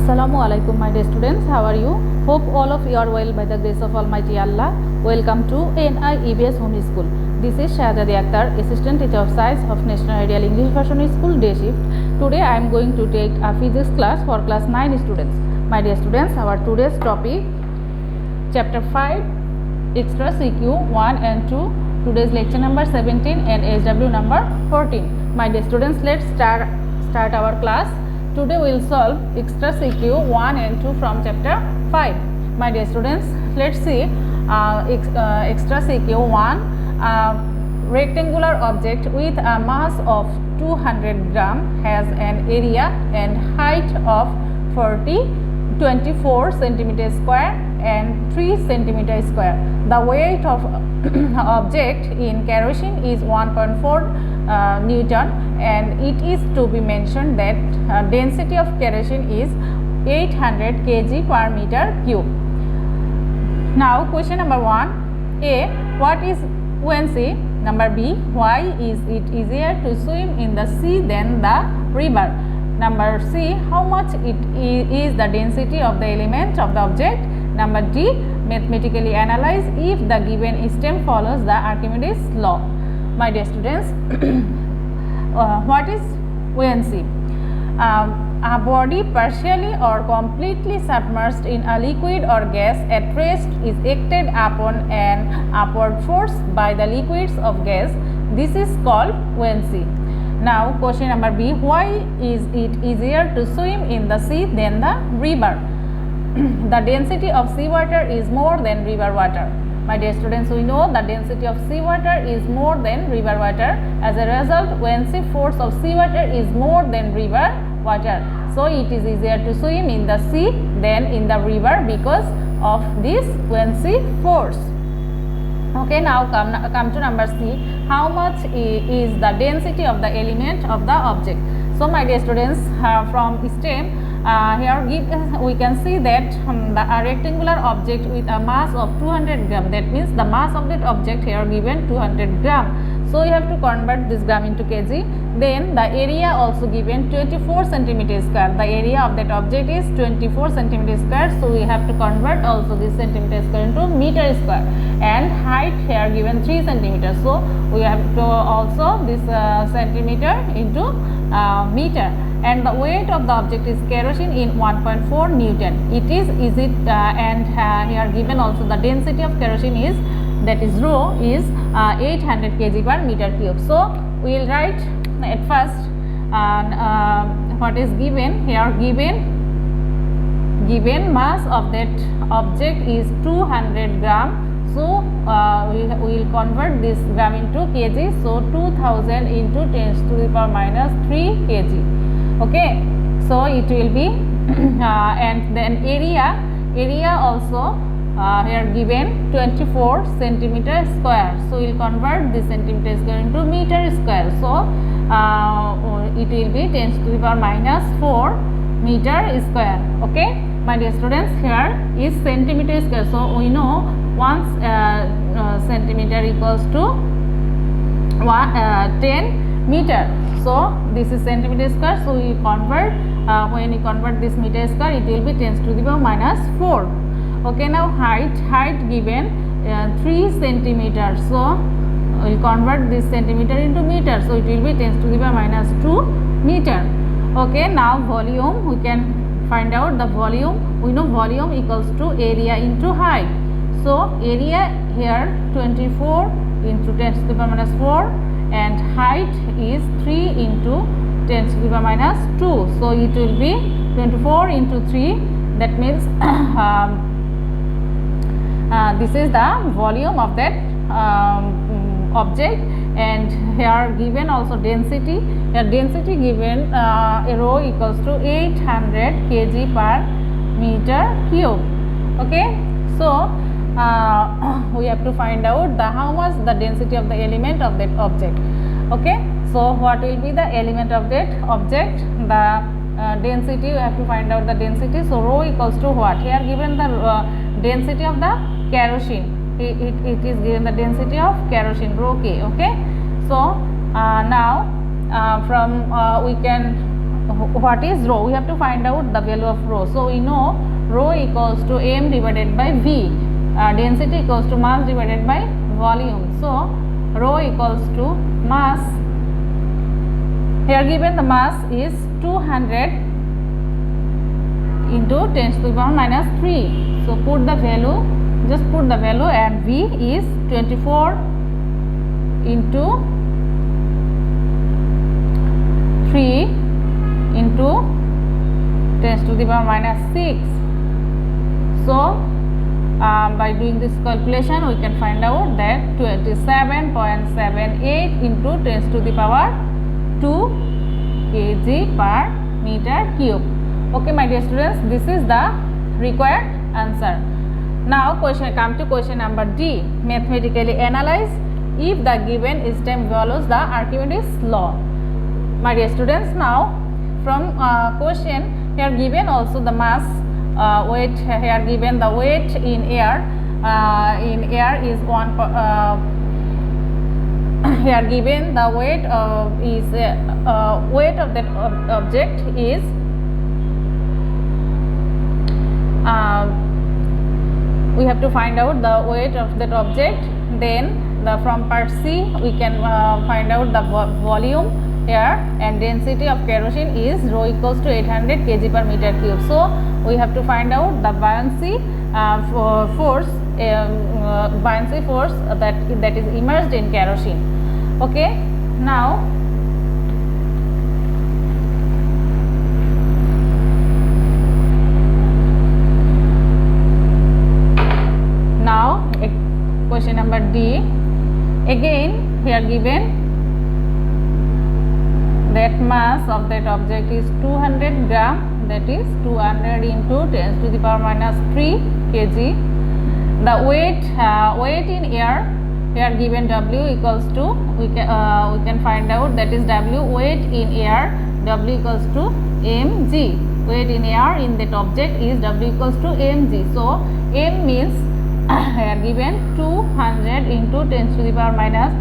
Assalamu alaikum, my dear students. How are you? Hope all of you are well by the grace of Almighty Allah. Welcome to NI EBS Home School. This is Shahzadi Akhtar, Assistant Teacher of Science of National Ideal English Version School, Day Shift. Today I am going to take a physics class for class 9 students. My dear students, our today's topic, Chapter 5, Extra CQ 1 and 2. Today's lecture number 17 and SW number 14. My dear students, let's start our class. Today we will solve extra CQ 1 and 2 from chapter 5. My dear students, let's see extra CQ 1. Rectangular object with a mass of 200 gram has an area and height of 24 centimeter square and 3 centimeter square. The weight of object in kerosene is 1.4 Newton, and it is to be mentioned that density of kerosene is 800 kg per meter cube. Now question number 1. A. What is buoyancy? Number B. Why is it easier to swim in the sea than the river? Number C. How much it is the density of the element of the object? Number D. Mathematically analyze if the given stem follows the Archimedes law. My dear students, what is buoyancy? A body partially or completely submerged in a liquid or gas at rest is acted upon an upward force by the liquids of gas. This is called buoyancy. Now question number B. Why is it easier to swim in the sea than the river? The density of seawater is more than river water. My dear students, we know the density of seawater is more than river water. As a result, buoyancy force of seawater is more than river water. So it is easier to swim in the sea than in the river because of this buoyancy force. Okay, now come to number C. How much is the density of the element of the object? So my dear students, from STEM, here we can see that a rectangular object with a mass of 200 gram, that means the mass of that object here given 200 gram. So you have to convert this gram into kg. Then the area also given 24 centimeter square. The area of that object is 24 centimeter square. So we have to convert also this centimeter square into meter square. And height here given 3 centimeters. So we have to also this centimeter into meter. And the weight of the object is kerosene in 1.4 Newton. And here given also the density of kerosene is, that is rho, is 800 kg per meter cube. So we will write at first what is given here. Given mass of that object is 200 gram. So we will convert this gram into kg. So 2000 into 10 to the power minus 3 kg. Okay, so it will be and then area also here given 24 centimeter square. So we will convert this centimeter square into meter square. So it will be 10 to the power minus 4 meter square. Okay, my dear students, here is centimeter square. So we know 1 centimeter equals to 10 meter. So this is centimeter square. So we convert when you convert this meter square, it will be 10 to the power minus 4. Okay, now height given 3 centimeters. So we will convert this centimeter into meter. So it will be 10 to the power minus 2 meter. Okay, now volume, we can find out the volume. We know volume equals to area into height. So area here 24 into 10 to the power minus 4, and height is 3 into 10 to the power minus 2. So it will be 24 into 3. That means this is the volume of that object. And here given also density. Here density given rho equals to 800 kg per meter cube. Okay, so we have to find out how much the density of the element of that object. Okay, so what will be the element of that object? The density, we have to find out the density. So rho equals to what? Here given the density of the kerosene. It is given the density of kerosene, rho k. Okay, so now from we can what is rho? We have to find out the value of rho. So we know rho equals to m divided by v. Density equals to mass divided by volume. So rho equals to mass. Here given the mass is 200 into 10 to the power minus 3. So put the value, just put the value, and v is 24 into 3 into 10 to the power minus 6. So by doing this calculation, we can find out that 27.78 into 10 to the power 2 kg per meter cube. Okay, my dear students, this is the required answer. Now come to question number D. Mathematically analyze if the given stem follows the Archimedes law. My dear students, now from question here given also the mass, weight, here given the weight in air is here given the weight weight of that object is we have to find out the weight of that object. Then from part C we can find out the volume here, and density of kerosene is rho equals to 800 kg per meter cube. So we have to find out the buoyancy force that is immersed in kerosene. Okay, now question number D. Again here given that mass of that object is 200 gram, that is 200 into 10 to the power minus 3 kg. The weight in air, here given W equals to, we can find out that is W, weight in air, W equals to mg. Weight in air in that object is W equals to mg. So m means here given 200 into 10 to the power minus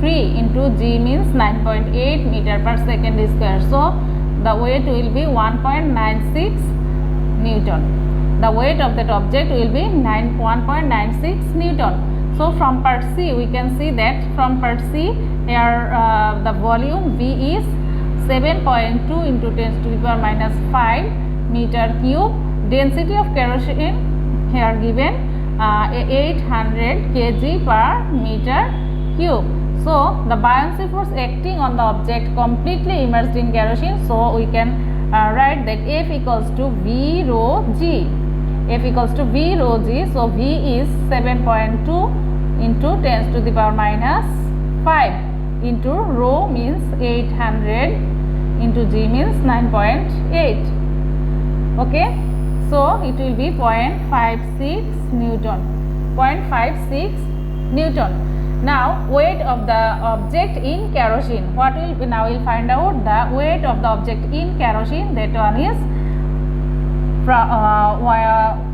3 into g means 9.8 meter per second square. So the weight will be 1.96 Newton. The weight of that object will be 1.96 Newton. So from part C we can see that from part C here the volume V is 7.2 into 10 to the power minus 5 meter cube. Density of kerosene here given 800 kg per meter cube. So the buoyancy force acting on the object completely immersed in kerosene. So we can write that F equals to V rho G. F equals to V rho G. So V is 7.2 into 10 to the power minus 5 into rho means 800 into G means 9.8. Okay. So it will be 0.56 Newton. 0.56 Newton. Now weight of the object in kerosene. What will be, now we'll find out the weight of the object in kerosene. That one is from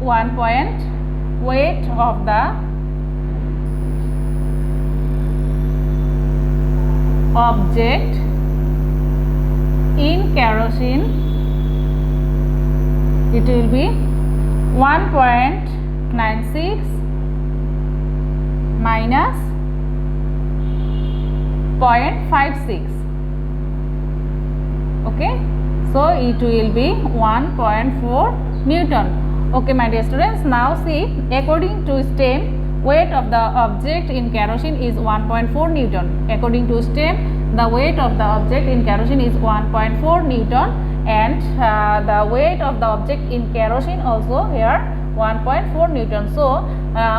1 point weight of the object in kerosene. It will be 1.96 minus 0.56. Okay, so it will be 1.4 Newton. Okay, my dear students, now see, according to STEM, weight of the object in kerosene is 1.4 Newton. According to STEM, the weight of the object in kerosene is 1.4 Newton, and the weight of the object in kerosene also here 1.4 Newton. So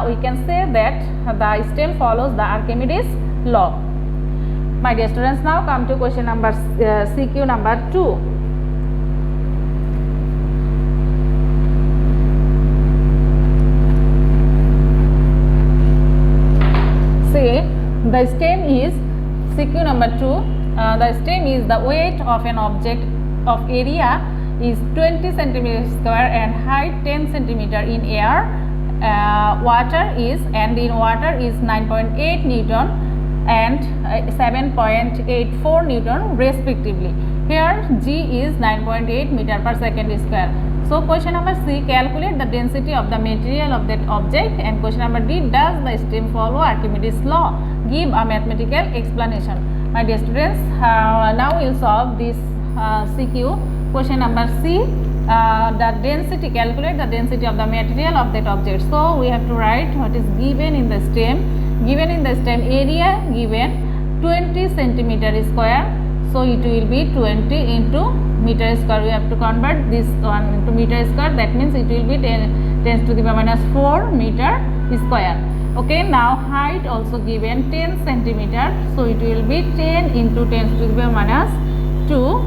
we can say that the STEM follows the Archimedes law. My dear students, now come to question number CQ number 2. Say the STEM is CQ number 2. The STEM is the weight of an object of area is 20 centimeter square and height 10 centimeter in air. Water is, and in water is 9.8 Newton and 7.84 Newton respectively. Here G is 9.8 meter per second square. So question number C, calculate the density of the material of that object, and question number D, does the stream follow Archimedes law? Give a mathematical explanation. My dear students, now we will solve this CQ. Question number C, the density, calculate the density of the material of that object. So we have to write what is given in the stem. Given in the stem, area given 20 centimeter square. So it will be 20 into meter square. We have to convert this one into meter square. That means it will be 10 to the power minus 4 meter square. Okay, now height also given 10 centimeter. So it will be 10 into 10 to the power minus 2.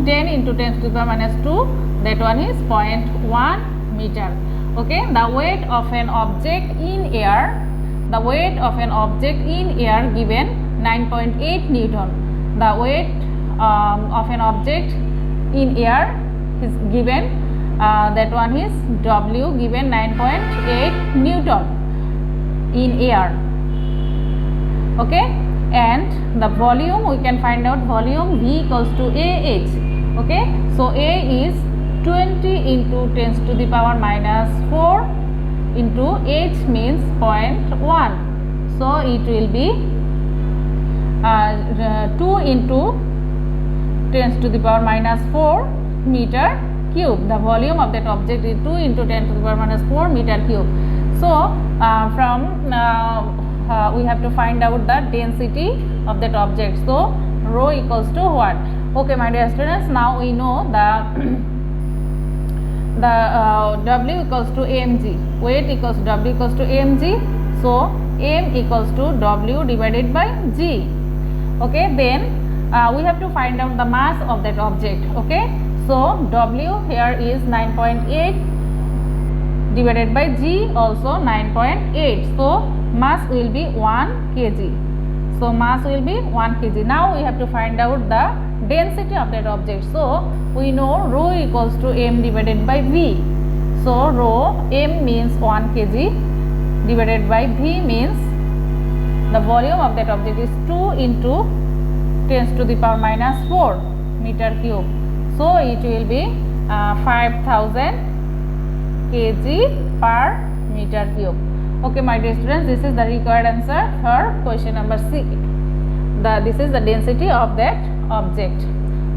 10 into 10 to the power minus 2. That one is 0.1 meter. Okay, the weight of an object in air. The weight of an object in air given 9.8 Newton. The weight of an object in air is given, that one is W given 9.8 Newton in air. Okay, and the volume, we can find out volume V equals to AH. Okay, so A is 20 into 10 to the power minus 4 into H means 0.1. So it will be 2 into 10 to the power minus 4 meter cube. The volume of that object is 2 into 10 to the power minus 4 meter cube. So we have to find out the density of that object. So rho equals to what? Okay, my dear students, now we know the W equals to mg. Weight equals to W equals to mg. So m equals to W divided by g. Okay, then we have to find out the mass of that object. Okay, so W here is 9.8 divided by G also 9.8. So mass will be 1 kg. So mass will be 1 kg. Now we have to find out the density of that object. So we know rho equals to m divided by V. So rho, m means 1 kg divided by V means the volume of that object is 2 into 10 to the power minus 4 meter cube. So it will be 5000 kg per meter cube. Okay, my dear students, this is the required answer for question number C. This is the density of that object.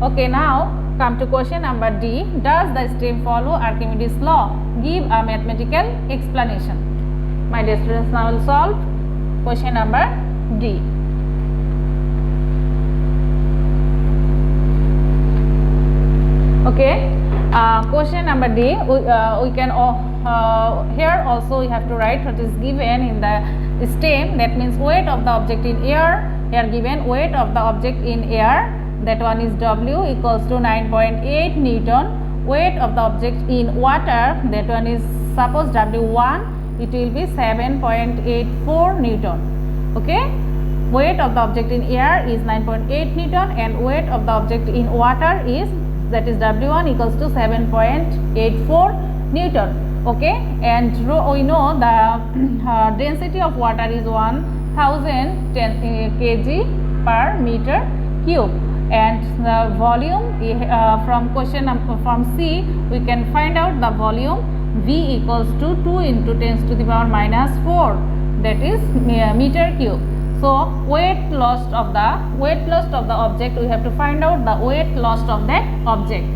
Okay, now come to question number D. Does the stream follow Archimedes law? Give a mathematical explanation. My dear students, now we'll solve question number D. Okay, question number D, we can here also we have to write what is given in the stem. That means weight of the object in air. Here given weight of the object in air, that one is W equals to 9.8 Newton. Weight of the object in water, that one is suppose W1, it will be 7.84 Newton. Okay, weight of the object in air is 9.8 Newton and weight of the object in water is, that is W1 equals to 7.84 Newton. Okay, and we know the density of water is 1010 kg per meter cube, and the volume from question from C we can find out the volume V equals to 2 into 10 to the power minus 4, that is meter cube. So weight loss of the object, we have to find out the weight loss of that object.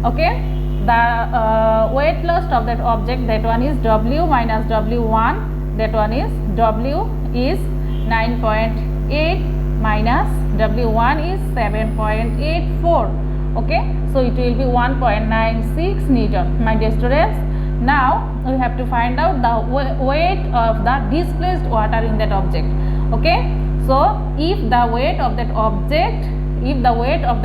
Okay, the weight loss of that object, that one is W minus W1, that one is W is 9.8 minus W1 is 7.84. Okay, so it will be 1.96 Newton. My dear students, now we have to find out the weight of the displaced water in that object. Okay, so if the weight of that object, and the weight of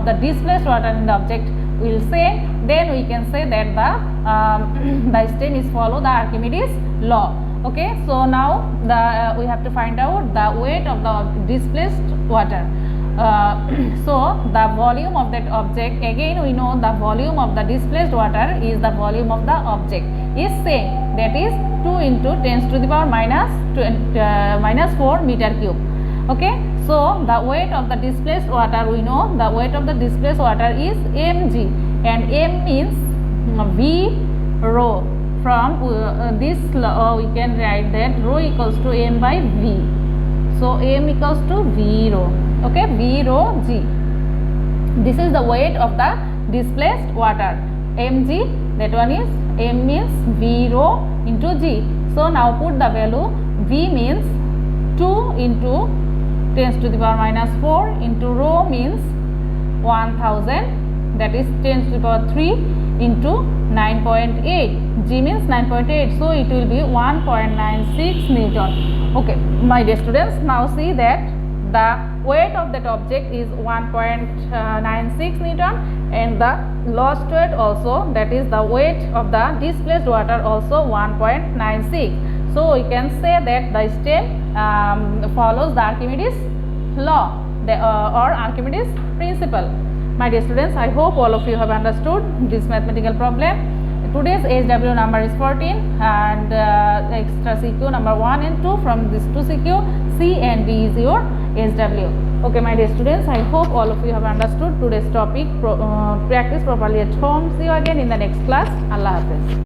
the displaced water in the object will say, then we can say that the stem is follow the Archimedes law. Okay, so now we have to find out the weight of the displaced water. So the volume of that object, again we know the volume of the displaced water is the volume of the object is same, that is 2 into 10 to the power minus 4 meter cube. Okay, so the weight of the displaced water, we know the weight of the displaced water is mg, and m means v rho. From this we can write that rho equals to m by v. So m equals to v rho. Okay, v rho g. This is the weight of the displaced water, mg. That one is m means v rho into g. So now put the value. V means 2 into 10 to the power minus 4 into rho means 1000, that is 10 to the power 3 into 9.8. G means 9.8, so it will be 1.96 Newton. Okay, my dear students, now see that the weight of that object is 1.96 Newton, and the lost weight also, that is the weight of the displaced water, also 1.96. So we can say that the step follows the Archimedes law or Archimedes principle. My dear students, I hope all of you have understood this mathematical problem. Today's HW number is 14, and extra CQ number 1 and 2 from this 2 CQ, C and D is your HW. Okay, my dear students, I hope all of you have understood today's topic. Practice properly at home. See you again in the next class. Allah Hafiz.